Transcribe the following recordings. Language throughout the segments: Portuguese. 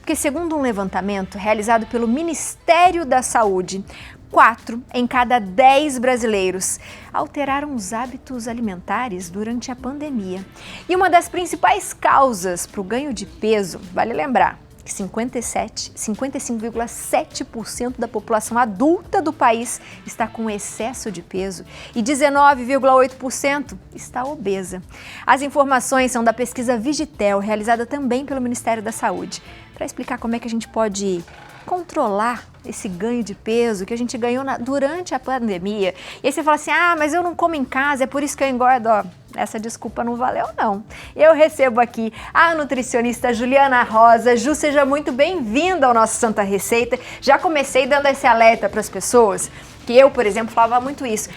porque segundo um levantamento realizado pelo Ministério da Saúde, 4 em cada 10 brasileiros alteraram os hábitos alimentares durante a pandemia. E uma das principais causas para o ganho de peso, vale lembrar, que 55,7% da população adulta do país está com excesso de peso e 19,8% está obesa. As informações são da pesquisa Vigitel, realizada também pelo Ministério da Saúde, para explicar como é que a gente pode controlar esse ganho de peso que a gente ganhou durante a pandemia. E aí você fala assim, mas eu não como em casa, é por isso que eu engordo. Essa desculpa não valeu, não. Eu recebo aqui a nutricionista Juliana Rosa. Ju, seja muito bem-vinda ao nosso Santa Receita. Já comecei dando esse alerta para as pessoas, que eu, por exemplo, falava muito isso.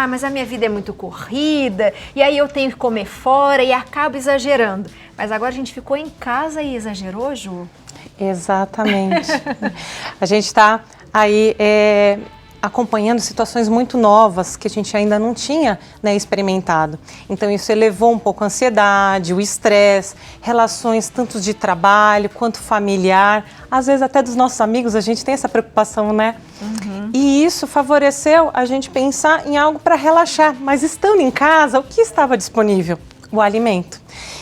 Mas a minha vida é muito corrida, e aí eu tenho que comer fora e acabo exagerando. Mas agora a gente ficou em casa e exagerou, Ju? Exatamente. A gente está aí acompanhando situações muito novas que a gente ainda não tinha, né, experimentado. Então isso elevou um pouco a ansiedade, o estresse, relações tanto de trabalho quanto familiar, às vezes até dos nossos amigos a gente tem essa preocupação, né? Uhum. E isso favoreceu a gente pensar em algo para relaxar, mas estando em casa, o que estava disponível? O alimento.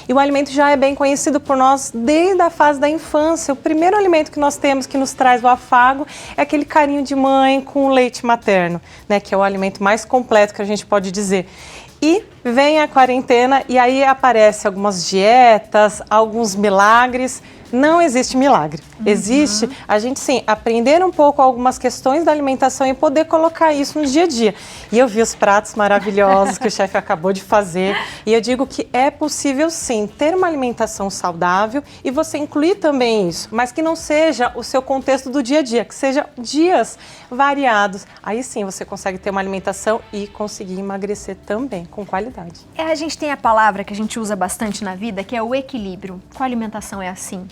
E o alimento já é bem conhecido por nós desde a fase da infância. O primeiro alimento que nós temos que nos traz o afago é aquele carinho de mãe com o leite materno, né, que é o alimento mais completo que a gente pode dizer. E vem a quarentena e aí aparecem algumas dietas, alguns milagres. Não existe milagre. Existe a gente, sim, aprender um pouco algumas questões da alimentação e poder colocar isso no dia a dia. E eu vi os pratos maravilhosos que o chefe acabou de fazer e eu digo que é possível, sim, ter uma alimentação saudável e você incluir também isso, mas que não seja o seu contexto do dia a dia, que seja dias variados. Aí sim você consegue ter uma alimentação e conseguir emagrecer também, com qualidade. A gente tem a palavra que a gente usa bastante na vida, que é o equilíbrio. Com a alimentação é assim?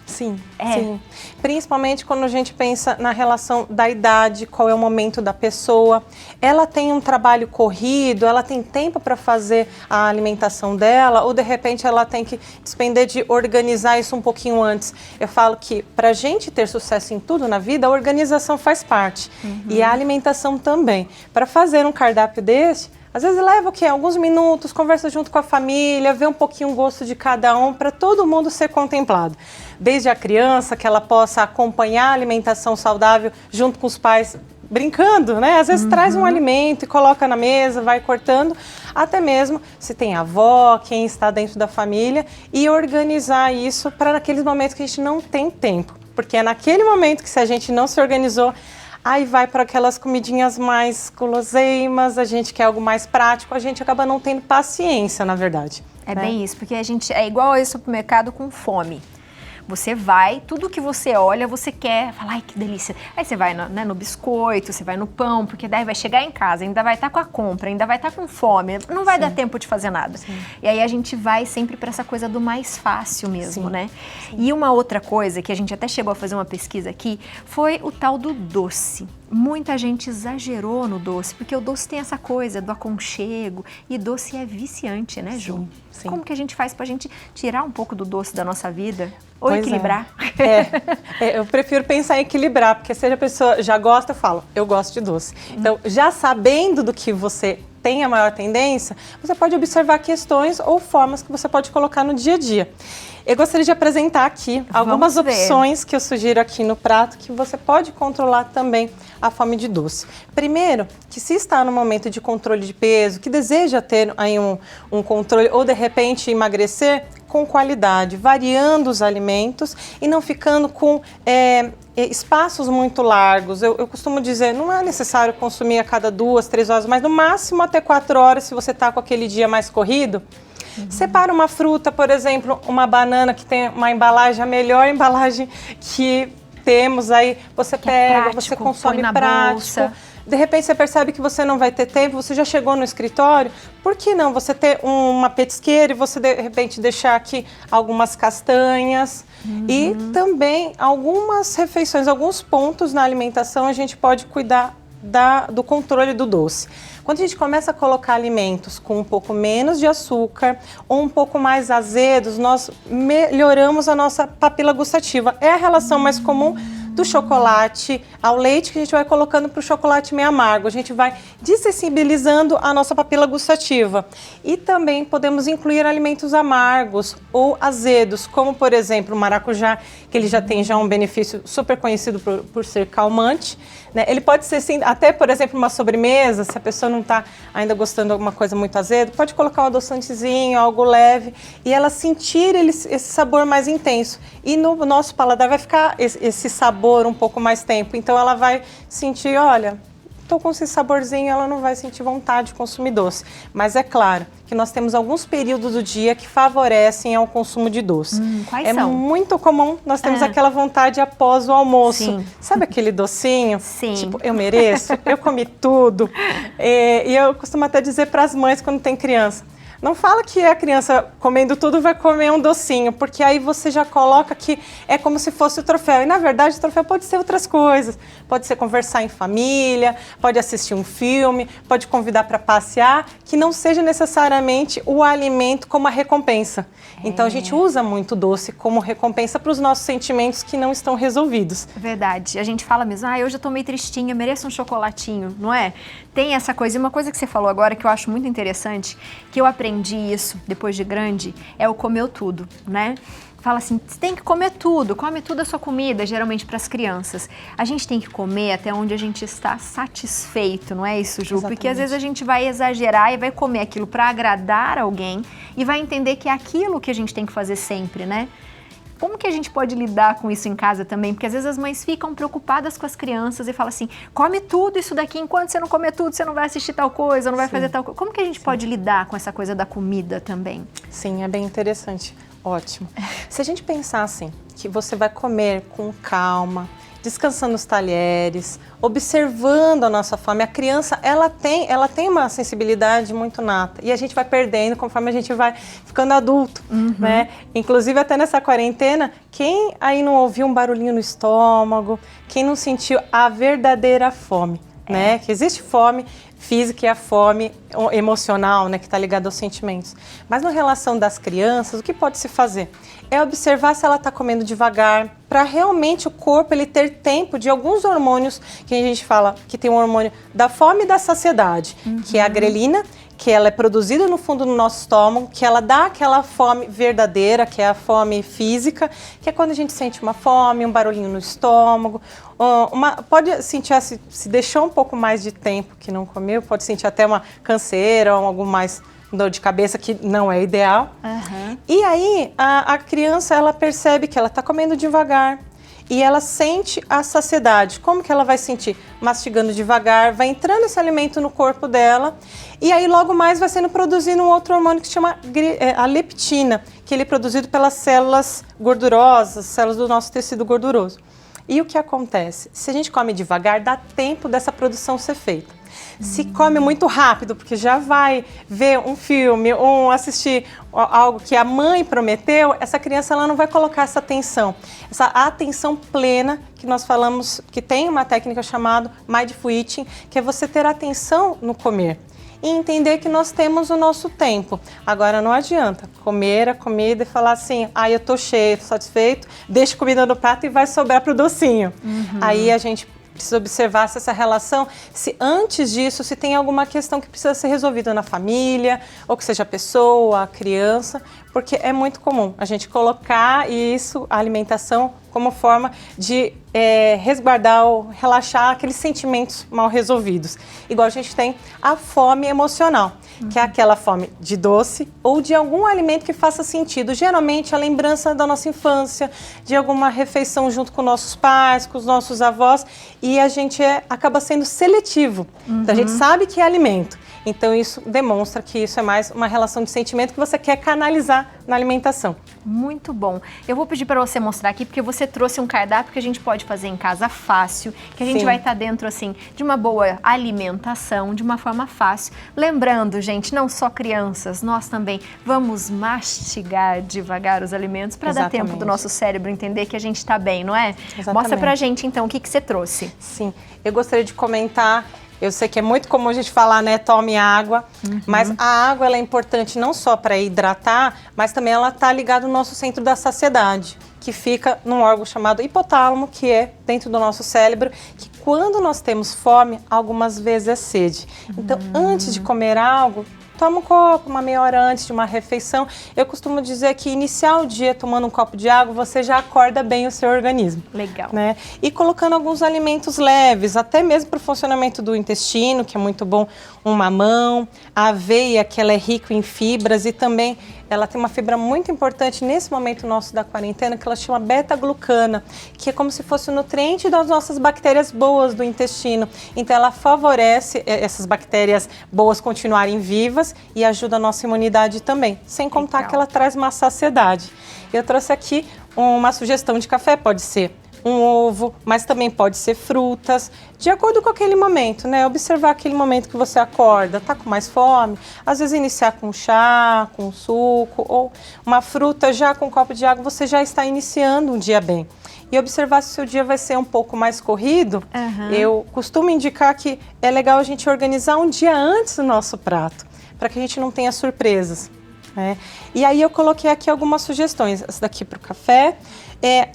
Sim, sim. Principalmente quando a gente pensa na relação da idade, qual é o momento da pessoa. Ela tem um trabalho corrido, ela tem tempo para fazer a alimentação dela ou de repente ela tem que despender de organizar isso um pouquinho antes. Eu falo que para a gente ter sucesso em tudo na vida, a organização faz parte e a alimentação também. Para fazer um cardápio desse, às vezes leva o quê? Alguns minutos, conversa junto com a família, vê um pouquinho o gosto de cada um para todo mundo ser contemplado. Desde a criança, que ela possa acompanhar a alimentação saudável junto com os pais, brincando, né? Às vezes traz um alimento e coloca na mesa, vai cortando, até mesmo se tem avó, quem está dentro da família, e organizar isso para naqueles momentos que a gente não tem tempo. Porque é naquele momento que se a gente não se organizou, aí vai para aquelas comidinhas mais guloseimas, a gente quer algo mais prático, a gente acaba não tendo paciência, na verdade. É bem isso, porque a gente é igual ao supermercado com fome. Você vai, tudo que você olha, você quer, fala, ai que delícia. Aí você vai no biscoito, você vai no pão, porque daí vai chegar em casa, ainda vai estar com a compra, ainda vai estar com fome, não vai dar tempo de fazer nada. Sim. E aí a gente vai sempre para essa coisa do mais fácil mesmo, né? Sim. E uma outra coisa que a gente até chegou a fazer uma pesquisa aqui, foi o tal do doce. Muita gente exagerou no doce, porque o doce tem essa coisa do aconchego e doce é viciante, né, Ju? Sim. Como que a gente faz pra gente tirar um pouco do doce da nossa vida? Ou pois equilibrar? Eu prefiro pensar em equilibrar, porque se a pessoa já gosta, eu falo, eu gosto de doce. Então, já sabendo do que você tem a maior tendência, você pode observar questões ou formas que você pode colocar no dia a dia. Eu gostaria de apresentar aqui algumas opções que eu sugiro aqui no prato que você pode controlar também a fome de doce. Primeiro, que se está no momento de controle de peso, que deseja ter aí um controle ou de repente emagrecer, com qualidade, variando os alimentos e não ficando com espaços muito largos. Eu costumo dizer, não é necessário consumir a cada 2, 3 horas, mas no máximo até 4 horas se você está com aquele dia mais corrido. Separa uma fruta, por exemplo, uma banana que tem uma embalagem, a melhor embalagem que temos aí, você pega, prático, você consome prático. Bolsa. De repente você percebe que você não vai ter tempo, você já chegou no escritório, por que não você ter uma petisqueira e você de repente deixar aqui algumas castanhas e também algumas refeições, alguns pontos na alimentação a gente pode cuidar do controle do doce. Quando a gente começa a colocar alimentos com um pouco menos de açúcar ou um pouco mais azedos, nós melhoramos a nossa papila gustativa. É a relação mais comum do chocolate ao leite que a gente vai colocando para o chocolate meio amargo. A gente vai desensibilizando a nossa papila gustativa. E também podemos incluir alimentos amargos ou azedos, como por exemplo o maracujá, que ele já tem um benefício super conhecido por ser calmante. Né? Ele pode ser sim, até por exemplo uma sobremesa, se a pessoa não está ainda gostando de alguma coisa muito azedo, pode colocar um adoçantezinho, algo leve, e ela sentir esse sabor mais intenso. E no nosso paladar vai ficar esse sabor um pouco mais tempo. Então ela vai sentir, olha, estou com esse saborzinho, ela não vai sentir vontade de consumir doce. Mas é claro que nós temos alguns períodos do dia que favorecem ao consumo de doce. Quais são? É muito comum, nós temos aquela vontade após o almoço. Sim. Sabe aquele docinho? Sim. Tipo, eu mereço, eu comi tudo. E eu costumo até dizer para as mães quando tem criança, não fala que a criança comendo tudo vai comer um docinho, porque aí você já coloca que é como se fosse o troféu. E na verdade o troféu pode ser outras coisas. Pode ser conversar em família, pode assistir um filme, pode convidar para passear, que não seja necessariamente o alimento como a recompensa. Então a gente usa muito doce como recompensa para os nossos sentimentos que não estão resolvidos. Verdade. A gente fala mesmo, hoje eu tô meio tristinha, mereço um chocolatinho, não é? Tem essa coisa. E uma coisa que você falou agora que eu acho muito interessante, que eu aprendi isso depois de grande, é o comer tudo, né? Fala assim, você tem que comer tudo, come tudo a sua comida, geralmente para as crianças. A gente tem que comer até onde a gente está satisfeito, não é isso, Ju? Exatamente. Porque às vezes a gente vai exagerar e vai comer aquilo para agradar alguém e vai entender que é aquilo que a gente tem que fazer sempre, né? Como que a gente pode lidar com isso em casa também? Porque às vezes as mães ficam preocupadas com as crianças e falam assim, come tudo isso daqui, enquanto você não comer tudo, você não vai assistir tal coisa, não vai fazer tal coisa. Como que a gente pode lidar com essa coisa da comida também? Sim, é bem interessante. Ótimo. Se a gente pensar assim, que você vai comer com calma, descansando os talheres, observando a nossa fome. A criança, ela tem uma sensibilidade muito nata e a gente vai perdendo conforme a gente vai ficando adulto, né? Inclusive até nessa quarentena, quem aí não ouviu um barulhinho no estômago, quem não sentiu a verdadeira fome, né? Que existe fome física e a fome emocional, né, que está ligada aos sentimentos. Mas na relação das crianças, o que pode se fazer? É observar se ela está comendo devagar, para realmente o corpo ele ter tempo de alguns hormônios que a gente fala que tem um hormônio da fome e da saciedade, que é a grelina, que ela é produzida no fundo do nosso estômago, que ela dá aquela fome verdadeira, que é a fome física, que é quando a gente sente uma fome, um barulhinho no estômago, pode sentir, se deixou um pouco mais de tempo que não comeu, pode sentir até uma canseira ou algo mais dor de cabeça, que não é ideal. E aí a criança ela percebe que ela está comendo devagar, e ela sente a saciedade. Como que ela vai sentir? Mastigando devagar, vai entrando esse alimento no corpo dela e aí logo mais vai sendo produzido um outro hormônio que se chama a leptina, que ele é produzido pelas células gordurosas, células do nosso tecido gorduroso. E o que acontece? Se a gente come devagar, dá tempo dessa produção ser feita. Se come muito rápido, porque já vai ver um filme ou assistir algo que a mãe prometeu, essa criança ela não vai colocar essa atenção plena que nós falamos, que tem uma técnica chamada Mindful Eating, que é você ter atenção no comer. E entender que nós temos o nosso tempo. Agora não adianta comer a comida e falar assim, eu tô cheio, tô satisfeito, deixa a comida no prato e vai sobrar pro docinho. Aí a gente precisa observar se essa relação, se antes disso, se tem alguma questão que precisa ser resolvida na família, ou que seja a pessoa, a criança, porque é muito comum a gente colocar isso, a alimentação, como forma de resguardar ou relaxar aqueles sentimentos mal resolvidos. Igual a gente tem a fome emocional, que é aquela fome de doce ou de algum alimento que faça sentido. Geralmente a lembrança da nossa infância, de alguma refeição junto com nossos pais, com os nossos avós, e a gente acaba sendo seletivo. Então a gente sabe que é alimento. Então isso demonstra que isso é mais uma relação de sentimento que você quer canalizar na alimentação. Muito bom. Eu vou pedir para você mostrar aqui, porque você trouxe um cardápio que a gente pode fazer em casa fácil, que a gente vai estar dentro, assim, de uma boa alimentação, de uma forma fácil. Lembrando, gente, não só crianças, nós também vamos mastigar devagar os alimentos para dar tempo do nosso cérebro entender que a gente está bem, não é? Mostra pra gente, então, o que você trouxe. Sim, eu gostaria de comentar Eu sei que é muito comum a gente falar, né, tome água, mas a água ela é importante não só para hidratar, mas também ela está ligada no nosso centro da saciedade, que fica num órgão chamado hipotálamo, que é dentro do nosso cérebro, que quando nós temos fome, algumas vezes é sede. Então, antes de comer algo, toma um copo, uma meia hora antes de uma refeição. Eu costumo dizer que iniciar o dia tomando um copo de água, você já acorda bem o seu organismo. Legal. Né? E colocando alguns alimentos leves, até mesmo para o funcionamento do intestino, que é muito bom, um mamão, a aveia, que ela é rica em fibras e também ela tem uma fibra muito importante nesse momento nosso da quarentena, que ela chama beta-glucana, que é como se fosse o nutriente das nossas bactérias boas do intestino. Então ela favorece essas bactérias boas continuarem vivas e ajuda a nossa imunidade também, sem contar que ela traz uma saciedade. Eu trouxe aqui uma sugestão de café, pode ser um ovo, mas também pode ser frutas, de acordo com aquele momento, né? Observar aquele momento que você acorda, tá com mais fome, às vezes iniciar com chá, com suco, ou uma fruta já com um copo de água, você já está iniciando um dia bem. E observar se o seu dia vai ser um pouco mais corrido, eu costumo indicar que é legal a gente organizar um dia antes do nosso prato, para que a gente não tenha surpresas. E aí eu coloquei aqui algumas sugestões, essa daqui para o café,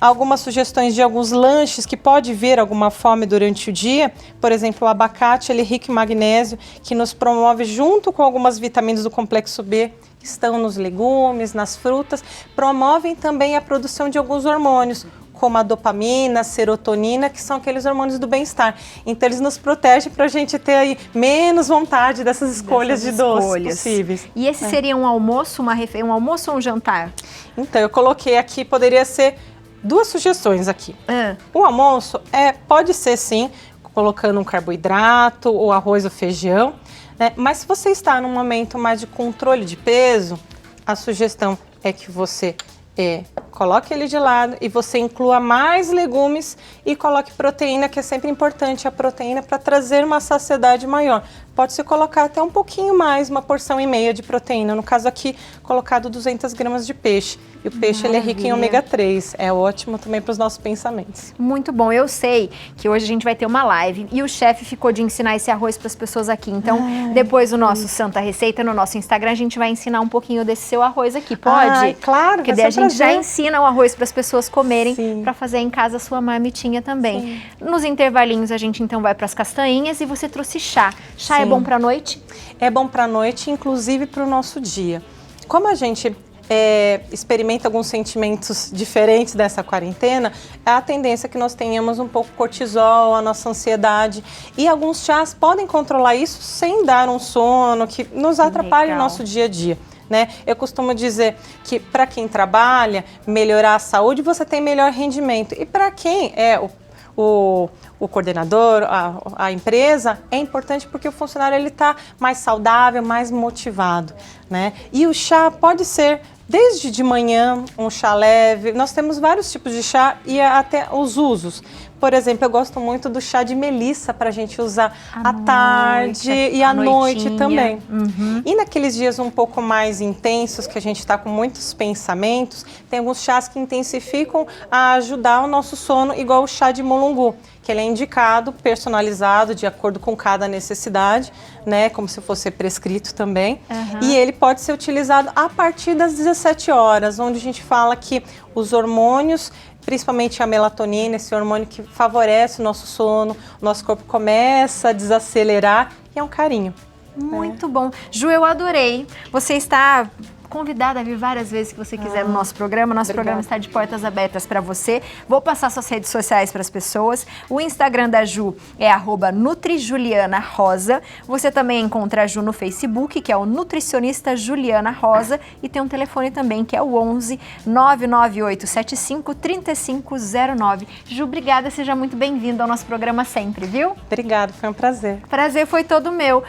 algumas sugestões de alguns lanches que pode vir alguma fome durante o dia, por exemplo, o abacate, ele é rico em magnésio, que nos promove junto com algumas vitaminas do complexo B, que estão nos legumes, nas frutas, promovem também a produção de alguns hormônios, como a dopamina, a serotonina, que são aqueles hormônios do bem-estar. Então, eles nos protegem para a gente ter aí menos vontade dessas escolhas de doces possíveis. E esse seria um almoço, um almoço ou um jantar? Então, eu coloquei aqui, poderia ser duas sugestões aqui. O almoço pode ser, sim, colocando um carboidrato, ou arroz ou feijão, né? Mas se você está num momento mais de controle de peso, a sugestão é que você coloque ele de lado e você inclua mais legumes e coloque proteína, que é sempre importante a proteína para trazer uma saciedade maior. Pode-se colocar até um pouquinho mais, uma porção e meia de proteína. No caso aqui, colocado 200 gramas de peixe. E o peixe ele é rico em ômega 3. É ótimo também para os nossos pensamentos. Muito bom. Eu sei que hoje a gente vai ter uma live e o chefe ficou de ensinar esse arroz para as pessoas aqui. Então, depois do nosso Santa Receita, no nosso Instagram, a gente vai ensinar um pouquinho desse seu arroz aqui. Pode? Claro. Porque daí a gente já ensina o arroz para as pessoas comerem, para fazer em casa a sua marmitinha também. Nos intervalinhos, a gente então vai para as castanhinhas e você trouxe chá. Chá é bom para a noite? É bom para a noite, inclusive para o nosso dia. Como a gente experimenta alguns sentimentos diferentes dessa quarentena, a tendência é que nós tenhamos um pouco cortisol, a nossa ansiedade, e alguns chás podem controlar isso sem dar um sono que nos atrapalhe o nosso dia a dia. Né? Eu costumo dizer que para quem trabalha, melhorar a saúde, você tem melhor rendimento. E para quem é o coordenador, a empresa, é importante porque o funcionário está mais saudável, mais motivado. Né? E o chá pode ser desde de manhã, um chá leve. Nós temos vários tipos de chá e até os usos. Por exemplo, eu gosto muito do chá de melissa para a gente usar à tarde e à noite também. E naqueles dias um pouco mais intensos, que a gente está com muitos pensamentos, tem alguns chás que intensificam a ajudar o nosso sono, igual o chá de mulungu, que ele é indicado, personalizado, de acordo com cada necessidade, né, como se fosse prescrito também. E ele pode ser utilizado a partir das 17 horas, onde a gente fala que os hormônios, principalmente a melatonina, esse hormônio que favorece o nosso sono, o nosso corpo começa a desacelerar e é um carinho. Muito bom. Ju, eu adorei. Você está convidada a vir várias vezes que você quiser no nosso programa. Nosso programa está de portas abertas para você. Vou passar suas redes sociais para as pessoas. O Instagram da Ju é @NutriJulianaRosa. Você também encontra a Ju no Facebook, que é o Nutricionista Juliana Rosa. E tem um telefone também, que é o 11 99875 3509. Ju, obrigada. Seja muito bem-vinda ao nosso programa sempre, viu? Obrigada, foi um prazer. Prazer foi todo meu.